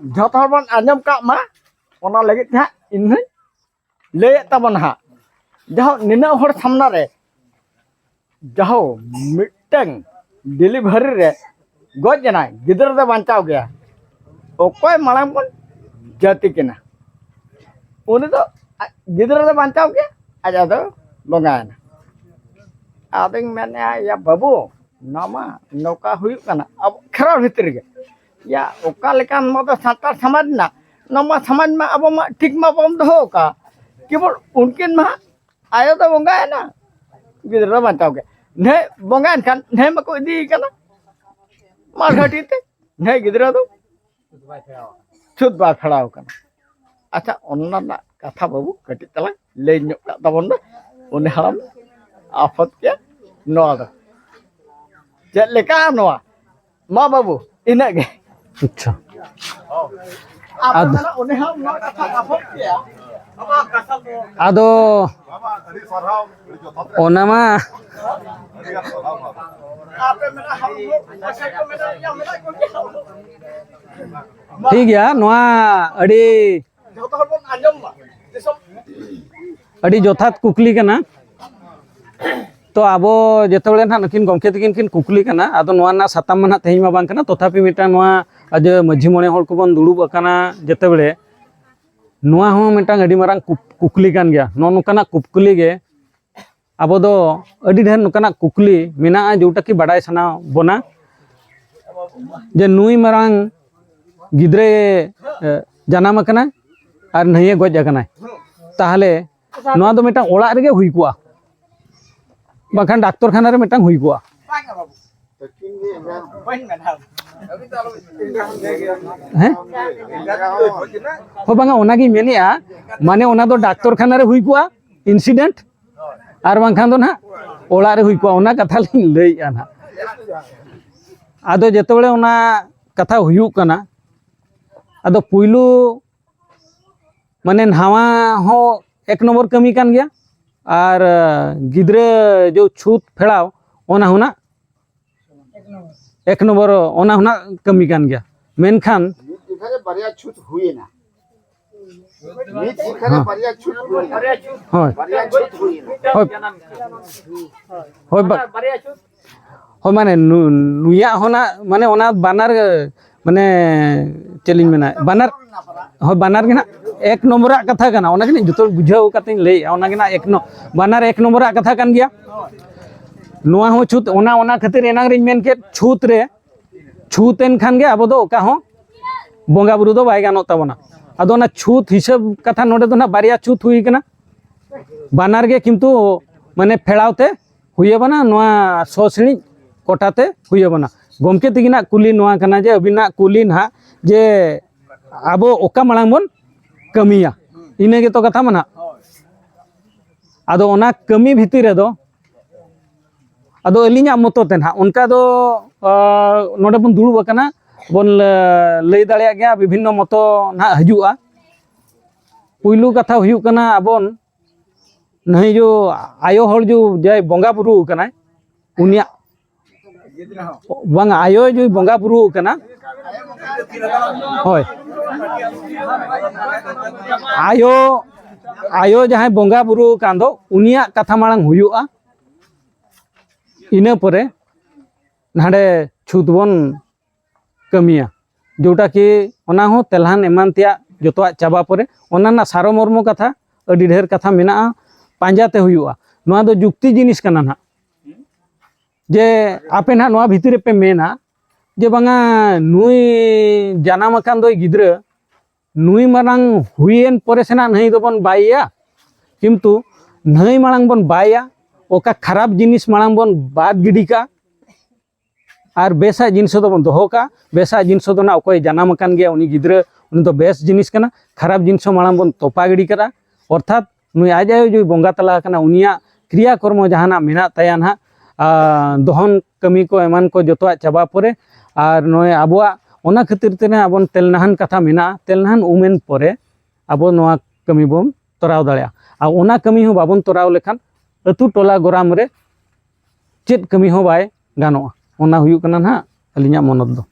झोत हर बन आजम का मा ओना लगे था इन ले तबन हा जहाँ निना हर सामना रे जहाँ मिटंग डिलीवरी रे गज जना गिदर दे बांचाव गया ओकोय मालांग बन जाति केना उन्हें तो गिदर दे बांचाव गया आजा तो बंगाना आदिंग मैंने या बाबू नामा नौका हुई कना अब खराब भीतर के या ओका लेकान मत सातार समाज ना नमा समाज में अब मा ठीक मा बम दो का केवल उनकिन मा आयो तो बंगा है ना गिदर बांचाव के ने बंगा kan ने मको इदी कना मार घाटी ते ने गिदर दो छुद बा खड़ाव कना अच्छा ओन्ना ना कथा बाबू कटी तला ले ᱧᱚᱜ का तबन ना उन हाम आफत के नोआ दो चेक लेका नोआ मा बाबू इना गे अच्छा अब उन हाम नोआ कथा आफत के आदो ओनामा आपे मेरा हम लोग ऐसे को मेरा या मेरा को ठीक गया नोआ अड़ी झोत हर बन आजम मा अड़ी जोथात कुकली कना तो अब जितेबाला ना नकिन गमके तकिन किन कुकली कना आदो नोआ ना साताम मा तेज मा बांग कना तथापि मिटा नोआ आज माझी मणे हर को बन दुड़ुब अकाना जितेबाले नोआ हो मिटा अड़ी मारांग कुकली कान गया नो नोकाना कुकली गे अब दो अड़ी ढेर नोकाना कुकली मेना जोटा की बाडाय सना बोना जे नुई मारांग गिद्रे जानाम अकाना और नहिए गज अकाना ताहले नोआ दो मिटा ओड़ा रेगे हुई कुआ बाखान डाक्टर खाना रे मिटा हुई कुआ हैं हो बांगा ओना गी मेनिया माने ओना दो डाक्टर खाना रे हुई कुआ इंसिडेंट और बांखान दो ना ओड़ा रे हुई कुआ ओना कथा लिन लई आना आदो जेतेबेले ओना कथा हुयु कना आदो पुइलू माने नहावा हो एक नंबर कमी कान गया और गिद्रे जो छूत फेड़ाव ओना होना एक नंबर ओना होना कमी कान गया मेनखान बारिया छूत हुई ना मीत सिखारे बारिया छूत हुई होय बारिया छूत हुई ना होय बारिया छूत होय माने नुया होना माने ओना बानर माने चलिन मेना बानर हो बानर के ना एक नंबर कथा कना ओना के जतो बुझाव कते लई ओना के ना एक बानर एक नंबर कथा कान गया नोआ हो छूत ओना ओना खातिर एनांग रे मेन के छूत रे छूतेन खान गे अब दो ओका हो बोंगा बुरु दो बाय गानो ताबोना आदो ना छूत हिसाब कथा नोडे दो ना बारिया छूत हुई कना बानर गे किंतु माने फेड़ावते हुई बना नोआ सोसणी कोटाते हुई बना गमके तिगिना कुली नोआ कना जे अबिना कुली ना जे अब ओका मांग बन कमिया इने गे तो कथा मना आदो ओना कमी भितिर रे दो आदो अलिंगा मतो ते ना उनका दो नोडे बन दुड़ुब अकना बन लई दाड़िया गया विभिन्न मतो ना हजुआ पुइलू कथा हुयु कना अबन नहीं जो आयो हर जो जय बंगा बुरु कना उनिया बांग आयो जो बंगा बुरु कना होय आयो आयो जहाँ बंगा बुरु कांदो उनिया कथा मांग हुयुआ इना परे नाडे छूतबन कमिया जोटा कि ओना हो तेलहान एमानतिया जोतवा चाबा परे ओना ना सारो मर्म कथा अडी ढेर कथा मेना पांजाते हुयुआ नोआ दो जुक्ति जिनिस कना ना जे आपे ना नोआ भितरे पे मेना जे बांगा नुई जानाम अकान दो गिद्रे नुई मारांग हुईन परे सेना नहीं दोबन बाइया किंतु नहीं मांग बन बाइया ओका खराब जिनिस मांग बन बाद गिडी का और बेसा जिनिस दो बन दोहो का बेसा जिनिस दो ना ओकोय जानाम अकान गया उनी गिद्रे उनी तो बेस जिनिस कना खराब जिनिस मांग बन तोपा गिडी करा अर्थात नुई आजायो जो बंगा तला कना उनिया क्रिया कर्म जहाना मेना ताया ना दहन कमी को एमान को जोतवा चाबा परे और नोय आबुआ ओना खातिर ते ना आबन तेलनाहान कथा मेना तेलनाहान उमेन परे आबो नोआ कमी बन तोराव दाड़िया आ ओना कमी हो बाबन तोराव लेखान अतु टोला गोराम रे चेत कमी हो बाय गानोआ ओना हुयु कना ना अलिया मनत दो।